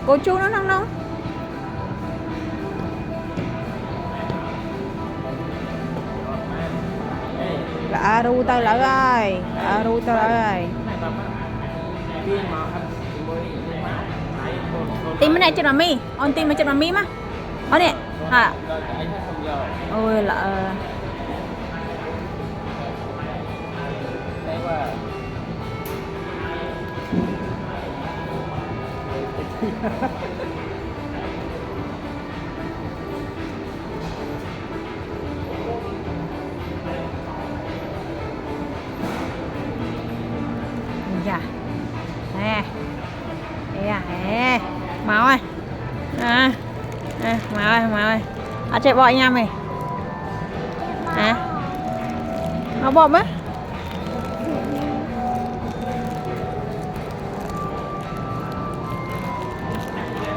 cô chú nó nóng là ru tao lại ơi, ru tao lại tim cái này trên làm mi, on tim ở trên làm mi má, ở nè, hả? Ôi là dạ nè nè máu ơi máu ơi chạy bọ nha mày máu bọ á